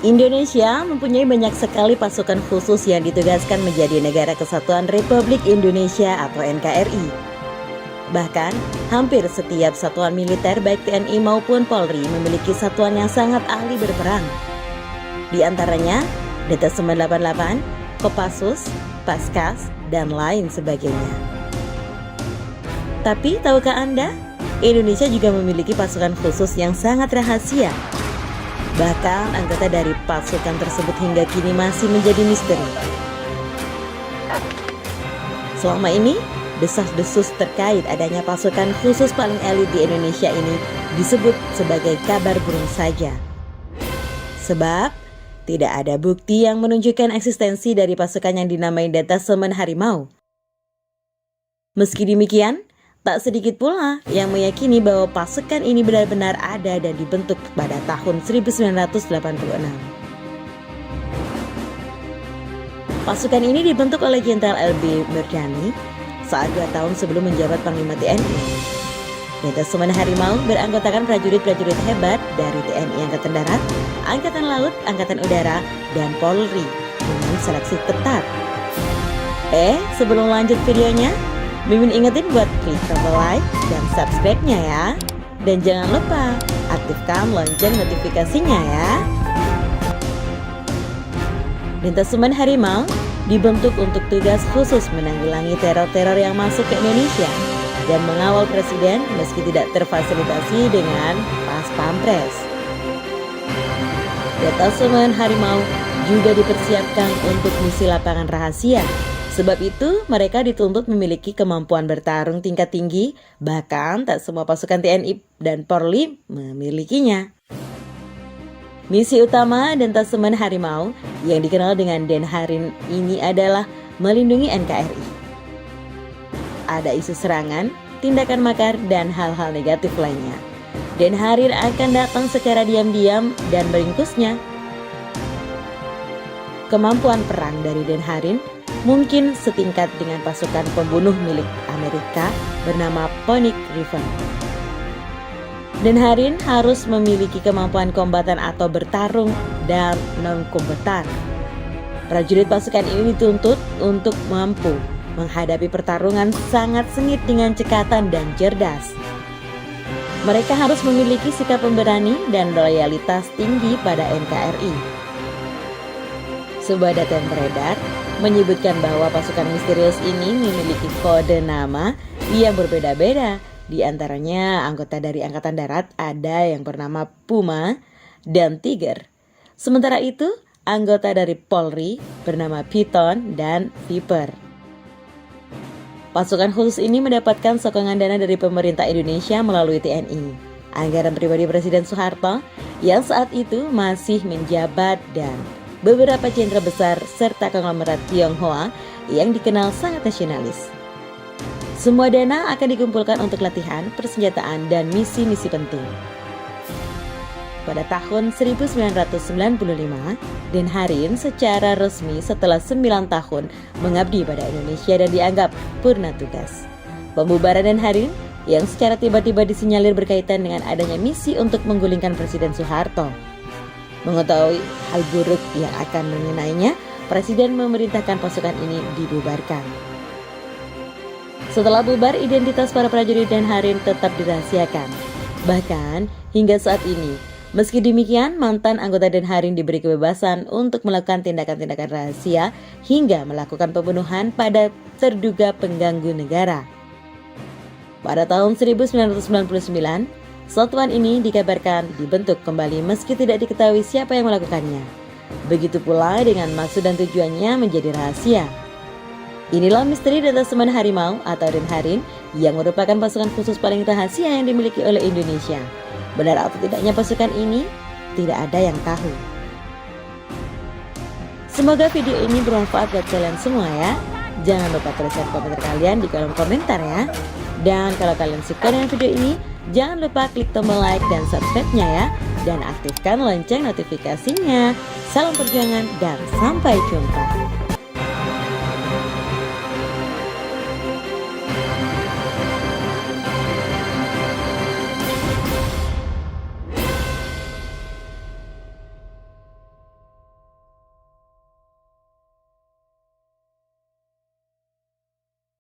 Indonesia mempunyai banyak sekali pasukan khusus yang ditugaskan menjadi Negara Kesatuan Republik Indonesia atau NKRI. Bahkan, hampir setiap satuan militer baik TNI maupun Polri memiliki satuan yang sangat ahli berperang. Di antaranya, Detasemen 88, Kopassus, Paskas, dan lain sebagainya. Tapi, tahukah Anda, Indonesia juga memiliki pasukan khusus yang sangat rahasia. Bahkan anggota dari pasukan tersebut hingga kini masih menjadi misteri. Selama ini, desas-desus terkait adanya pasukan khusus paling elit di Indonesia ini disebut sebagai kabar burung saja. Sebab, tidak ada bukti yang menunjukkan eksistensi dari pasukan yang dinamai Detasemen Harimau. Meski demikian, tak sedikit pula yang meyakini bahwa pasukan ini benar-benar ada dan dibentuk pada tahun 1986. Pasukan ini dibentuk oleh Jenderal LB Murdani saat 2 tahun sebelum menjabat Panglima TNI. Detasemen Harimau beranggotakan prajurit-prajurit hebat dari TNI Angkatan Darat, Angkatan Laut, Angkatan Udara, dan Polri dengan seleksi ketat. Sebelum lanjut videonya, Mimin ingetin buat klik tombol like dan subscribe-nya ya. Dan jangan lupa aktifkan lonceng notifikasinya ya. Detasemen Harimau dibentuk untuk tugas khusus menanggulangi teror-teror yang masuk ke Indonesia dan mengawal presiden meski tidak terfasilitasi dengan Pas Pampres. Detasemen Harimau juga dipersiapkan untuk misi lapangan rahasia. Sebab itu, mereka dituntut memiliki kemampuan bertarung tingkat tinggi, bahkan tak semua pasukan TNI dan Polri memilikinya. Misi utama Detasemen Harimau yang dikenal dengan Denharin ini adalah melindungi NKRI. Ada isu serangan, tindakan makar, dan hal-hal negatif lainnya. Denharin akan datang secara diam-diam dan meringkusnya. Kemampuan perang dari Denharin mungkin setingkat dengan pasukan pembunuh milik Amerika bernama Pony River. Denharin harus memiliki kemampuan kombatan atau bertarung dan non-kombatan. Prajurit pasukan ini dituntut untuk mampu menghadapi pertarungan sangat sengit dengan cekatan dan cerdas. Mereka harus memiliki sikap pemberani dan loyalitas tinggi pada NKRI. Sebuah data yang beredar menyebutkan bahwa pasukan misterius ini memiliki kode nama yang berbeda-beda. Di antaranya anggota dari Angkatan Darat ada yang bernama Puma dan Tiger. Sementara itu, anggota dari Polri bernama Python dan Viper. Pasukan khusus ini mendapatkan sokongan dana dari pemerintah Indonesia melalui TNI, anggaran pribadi Presiden Soeharto yang saat itu masih menjabat, dan beberapa jenderal besar serta konglomerat Tionghoa yang dikenal sangat nasionalis. Semua dana akan dikumpulkan untuk latihan, persenjataan, dan misi-misi penting. Pada tahun 1995, Denharin secara resmi setelah 9 tahun mengabdi pada Indonesia dan dianggap purna tugas. Pembubaran Denharin yang secara tiba-tiba disinyalir berkaitan dengan adanya misi untuk menggulingkan Presiden Soeharto. Mengetahui hal buruk yang akan mengenainya, Presiden memerintahkan pasukan ini dibubarkan. Setelah bubar, identitas para prajurit Denharin tetap dirahasiakan. Bahkan hingga saat ini, meski demikian, mantan anggota Denharin diberi kebebasan untuk melakukan tindakan-tindakan rahasia hingga melakukan pembunuhan pada terduga pengganggu negara. Pada tahun 1999, satuan ini dikabarkan dibentuk kembali meski tidak diketahui siapa yang melakukannya. Begitu pula dengan maksud dan tujuannya menjadi rahasia. Inilah misteri Detasemen Harimau atau Denharin yang merupakan pasukan khusus paling rahasia yang dimiliki oleh Indonesia. Benar atau tidaknya pasukan ini, tidak ada yang tahu. Semoga video ini bermanfaat buat kalian semua ya. Jangan lupa tuliskan komentar kalian di kolom komentar ya. Dan kalau kalian suka dengan video ini, jangan lupa klik tombol like dan subscribe-nya ya. Dan aktifkan lonceng notifikasinya. Salam perjuangan dan sampai jumpa.